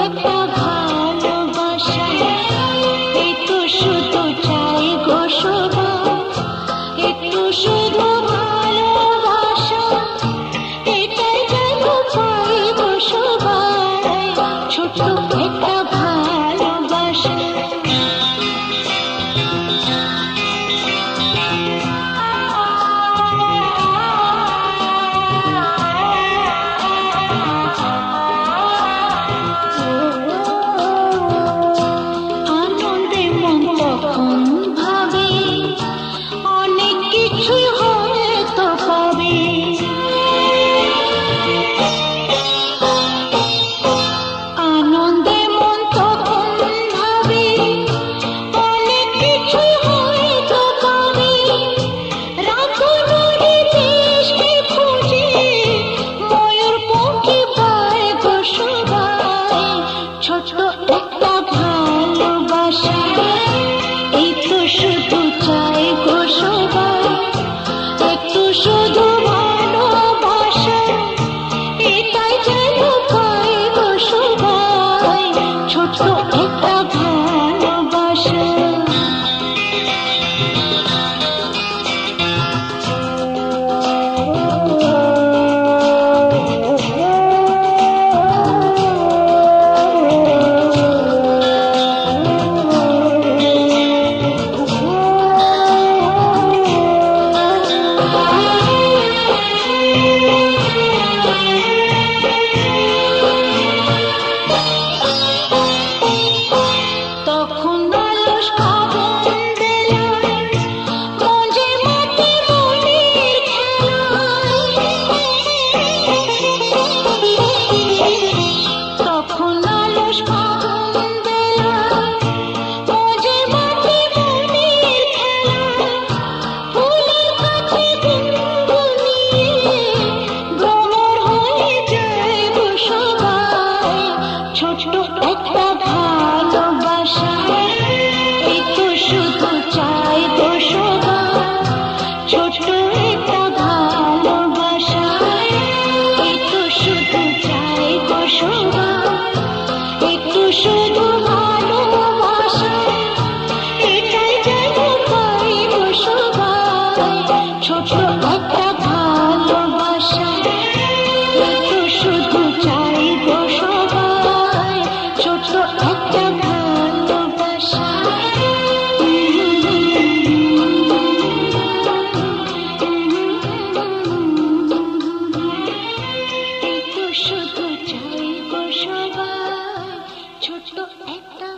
একটা ভালোবাসা, একটু শুধু চাই গো শোভা, একটু শুধু ভালোবাসা, এটাই যেন চাই গো শোভা, ছোট্ট একটা ভালোবাসা। আনন্দে মন তখন ভাবে অনেক কিছুই হয়তো পাবে, আনন্দে মন তখন ভাবে অনেক কিছুই হয়তো পাবে। রাখো নদী দেশকে খুঁজে ময়ূর পঙ্খী পায় গো শোভায়, ছোট্ট একটা ভালোবাসা, এই তো শুধু চাই গো শোভা, একটু শুধু ভালোবাসা, এটাই যেন পাই গো শোভায়, ছোট্ট একটা ভালোবাসা। তখন অলস ভাবন বেলায় মঞ্জে মাটি মনের খেলায়, তখন অলস ভাবন বেলায় মঞ্জে মাটি মনের খেলায়, ফুলের কাছে গুনগুনিয়ে ভ্রমর হয়ে যায় গো শোভায়, ছোট্ট একটা ভালোবাসা, এই তো শুধু চাই গো শোভা, ছোট্ট একটা ভালোবাসা, এই তো শুধু চাই গো শোভা, একটু শুধু ভালোবাসা, এটাই যেন পাই গো শোভা, ছোট্ট একটা ভালোবাসা, এই তো শুধু চাই গো শোভা, ছোট্ট একটা ভালোবাসা। এই তো শুধু চাই গো শোভা, ছোট্ট একটা